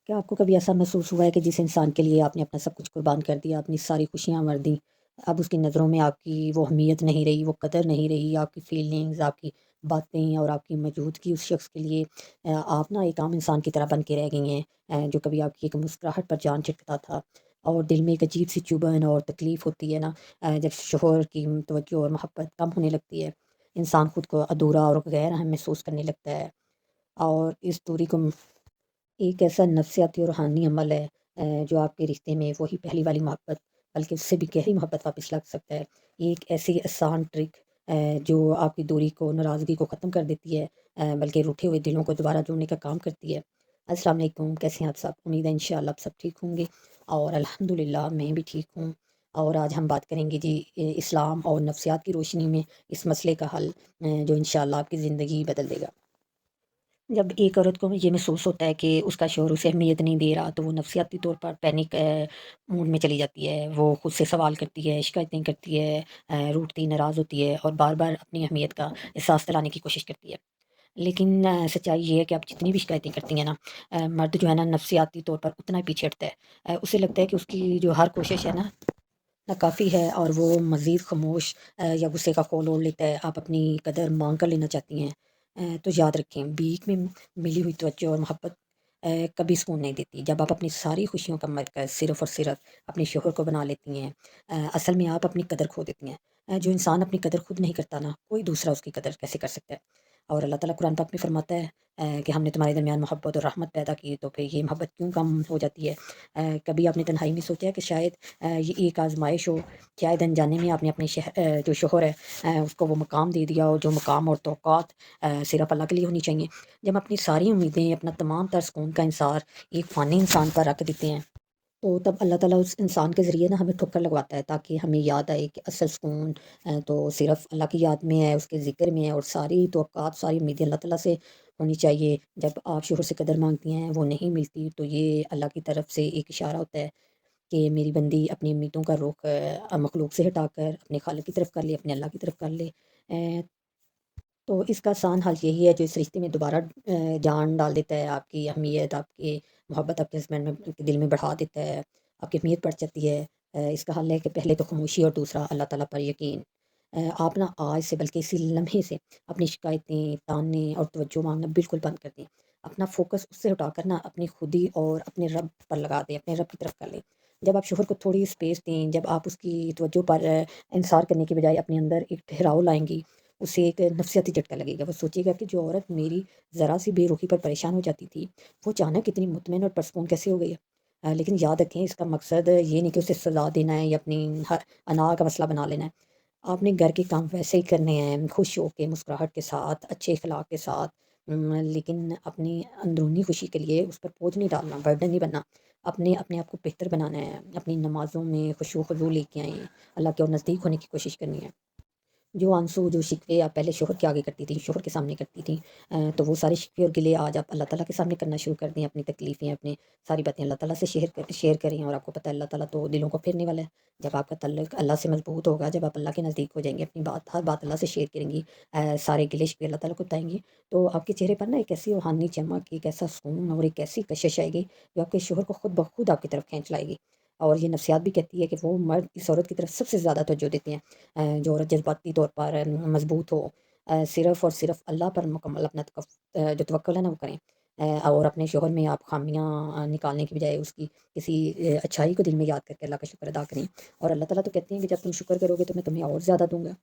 क्या आपको कभी ऐसा महसूस हुआ है कि जिस इंसान के लिए आपने अपना सब कुछ कुर्बान कर दिया, अपनी सारी खुशियाँ मर दी, अब उसकी नज़रों में आपकी वो अहमियत नहीं रही, वो कदर नहीं रही, आपकी फीलिंग्स, आपकी बातें और आपकी मौजूदगी उस शख्स के लिए आप ना एक आम इंसान की तरह बन के रह गई हैं, जो कभी आपकी एक मुस्कुराहट पर जान छिड़कता था और दिल में एक अजीब सी चुभन और तकलीफ़ होती है ना, जब शोहर की तवज्जो और मोहब्बत कम होने लगती है, इंसान खुद को अधूरा और गैर अहम महसूस करने लगता है। और इस दूरी को एक ऐसा नफ़सियाती और रूहानी अमल है जो आपके रिश्ते में वही पहली वाली मोहब्बत बल्कि उससे भी गहरी मोहब्बत वापस ला सकता है। एक ऐसी आसान ट्रिक जो आपकी दूरी को, नाराज़गी को ख़त्म कर देती है, बल्कि रूठे हुए दिलों को दोबारा जोड़ने का काम करती है। अस्सलाम वालेकुम, कैसे हैं आप सब? उम्मीद है इंशाअल्लाह आप सब ठीक होंगे और अल्हम्दुलिल्लाह मैं भी ठीक हूँ। और आज हम बात करेंगे जी इस्लाम और नफ़सियात की रोशनी में इस मसले का हल, जो इंशाअल्लाह आपकी ज़िंदगी बदल देगा। जब एक औरत को ये महसूस होता है कि उसका शौहर उसे अहमियत नहीं दे रहा, तो वो नफ़सियाती तौर पर पैनिक मूड में चली जाती है। वो खुद से सवाल करती है, शिकायतें करती है, रूठती, नाराज़ होती है और बार-बार अपनी अहमियत का एहसास दिलाने की कोशिश करती है। लेकिन सच्चाई ये है कि आप जितनी भी शिकायतें करती हैं ना, मर्द जो है ना नफ़सियाती तौर पर उतना ही पीछे हटता है। उसे लगता है कि उसकी जो हर कोशिश है ना नाकाफ़ी है और वो मज़ीद ख़मोश या गुस्से का ख़ौल ओढ़ लेता है। आप अपनी कदर माँग कर लेना चाहती हैं, तो याद रखें भीख में मिली हुई तवज्जो और मोहब्बत कभी सुकून नहीं देती। जब आप अपनी सारी खुशियों का मरकज़ सिर्फ़ और सिर्फ़ अपने शौहर को बना लेती हैं, असल में आप अपनी कदर खो देती हैं। जो इंसान अपनी कदर खुद नहीं करता ना, कोई दूसरा उसकी कदर कैसे कर सकता है? और अल्लाह ताला कुरान पाक में फ़रमाता है कि हमने तुम्हारे दरमियान मोहब्बत और रहमत पैदा की, तो फिर ये मोहब्बत क्यों कम हो जाती है? कभी आपने तन्हाई में सोचा है कि शायद ये एक आज़माइश हो, शायद अनजाने में आपने अपने जो शौहर है उसको वो मकाम दे दिया हो, जो मकाम और तौक़ात सिर्फ़ अल्लाह के लिए होनी चाहिए। जब अपनी सारी उम्मीदें, अपना तमाम तर सुकून का इंसार एक फ़ानी इंसान पर रख देते हैं, तो तब अल्लाह ताला उस इंसान के ज़रिए ना हमें ठोकर लगवाता है, ताकि हमें याद आए कि असल सुकून तो सिर्फ़ अल्लाह की याद में है, उसके ज़िक्र में है और सारी तवक्कुआत, सारी उम्मीदें अल्लाह ताला से होनी चाहिए। जब आप शौहर से कदर माँगती हैं, वो नहीं मिलती, तो ये अल्लाह की तरफ से एक इशारा होता है कि मेरी बंदी अपनी उम्मीदों का रुख मखलूक से हटाकर अपने खालिक की तरफ कर ले, अपने अल्लाह की तरफ कर ले। तो इसका आसान हल यही है जो इस रिश्ते में दोबारा जान डाल देता है, आपकी अहमियत, आपकी मोहब्बत आपके हस्बैंड में के दिल में बढ़ा देता है, आपकी अहमियत बढ़ जाती है। इसका हल है कि पहले तो खामोशी और दूसरा अल्लाह ताला पर यकीन। आप ना आज से बल्कि इसी लम्हे से अपनी शिकायतें, ताने और तवज्जो माँगना बिल्कुल बंद कर दें। अपना फ़ोकस उससे उठाकर ना अपनी खुदी और अपने रब पर लगा दें, अपने रब की तरफ कर लें। जब आप शौहर को थोड़ी स्पेस दें, जब आप उसकी तवज्जो पर इंसार करने की बजाय अपने अंदर एक ठहराव लाएँगी, उसे एक नफ़सियाती झटका लगेगा। वो सोचेगा कि जो औरत मेरी ज़रा सी बेरुखी पर परेशान हो जाती थी, वो अचानक इतनी मुतमईन और पुरसुकून कैसे हो गई है? लेकिन याद रखें इसका मकसद ये नहीं कि उसे सज़ा देना है या अपनी अना का मसला बना लेना है। आपने घर के काम वैसे ही करने हैं, खुश होके, मुस्कुराहट के साथ, अच्छे अखलाक के साथ, लेकिन अपनी अंदरूनी खुशी के लिए उस पर बोझ नहीं डालना, बर्डन नहीं बनना। अपने अपने आप को बेहतर बनाना है, अपनी नमाज़ों में खुशू ख़ुज़ू लेके आएँ, अल्लाह के और नज़दीक होने की कोशिश करनी है। जो आंसू, जो शिकवे आप पहले शौहर के आगे करती थी, शौहर के सामने करती थी, तो वो सारे शिकवे और गिले आज आप अल्लाह ताला के सामने करना शुरू कर दें। अपनी तकलीफ़ें, अपनी सारी बातें अल्लाह ताला से शेयर करें और आपको पता है अल्लाह ताला तो दिलों को फेरने वाला है। जब आपका तल्लुक अल्लाह से मज़बूत होगा, जब आप अल्लाह के नज़दीक हो जाएँगी, अपनी बात हर बात अल्लाह से शेयर करेंगी, सारे गिले शिकवे अल्लाह ताला को बताएँगी, तो आपके चेहरे पर ना एक ऐसी रूहानी चमक, एक ऐसा सुकून और एक ऐसी कशिश आएगी, जो आपके शौहर को खुद ब खुद आपकी तरफ खींच लाएगी। और ये नफ़सियात भी कहती है कि वो मर्द इस औरत की तरफ सबसे ज़्यादा तवज्जो देते हैं। जो औरत जज़्बाती तौर पर मज़बूत हो, सिर्फ़ और सिर्फ़ अल्लाह पर मुकम्मल अपना जो तवक्कुल है ना वो करें। और अपने शौहर में आप ख़ामियाँ निकालने की बजाय उसकी किसी अच्छाई को दिल में याद करके अल्लाह का शुक्र अदा करें। और अल्लाह ताला तो कहते हैं कि जब तुम शुक्र करोगे तो मैं तुम्हें और ज़्यादा दूँगा।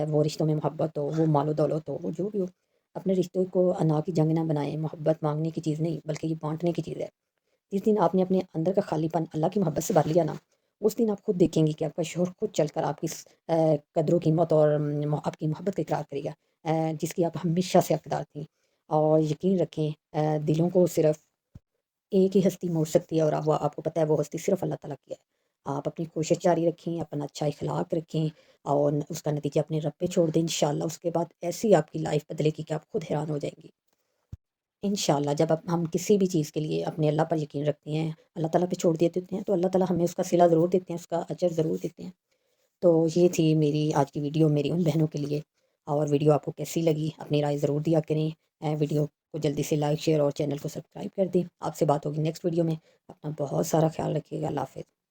वो रिश्तों में मोहब्बत हो, वो मालो-दौलत हो, वो जो भी हो, अपने रिश्तों को अना की जंग ना बनाएँ। मोहब्बत माँगने की चीज़ नहीं, बल्कि ये बाँटने की चीज़ है। जिस दिन आपने अपने अंदर का खालीपन अल्लाह की मोहब्बत से भर लिया ना, उस दिन आप खुद देखेंगे कि आपका शौहर खुद चलकर आपकी कदर कीमत और आपकी मोहब्बत का इकरार करेगा, जिसकी आप हमेशा से हकदार थीं। और यकीन रखें दिलों को सिर्फ़ एक ही हस्ती मोड़ सकती है और वो आपको पता है वो हस्ती सिर्फ़ अल्लाह ताला की है। आप अपनी कोशिश जारी रखें, अपना अच्छा इख़लाक़ रखें और उसका नतीजा अपने रब पे छोड़ दें। इंशाअल्लाह उसके बाद ऐसी आपकी लाइफ़ बदलेगी कि आप खुद हैरान हो जाएँगी। इंशाअल्लाह जब हम किसी भी चीज़ के लिए अपने अल्लाह पर यकीन रखते हैं, अल्लाह ताला पे छोड़ देते हैं, तो अल्लाह ताला हमें उसका सिला ज़रूर देते हैं, उसका अजर ज़रूर देते हैं। तो ये थी मेरी आज की वीडियो मेरी उन बहनों के लिए। और वीडियो आपको कैसी लगी अपनी राय ज़रूर दिया करें। वीडियो کو جلدی سے لائک شیئر اور چینل کو سبسکرائب کر دیں۔ آپ سے بات ہوگی نیکسٹ ویڈیو میں، اپنا بہت سارا خیال رکھیے گا، اللہ حافظ۔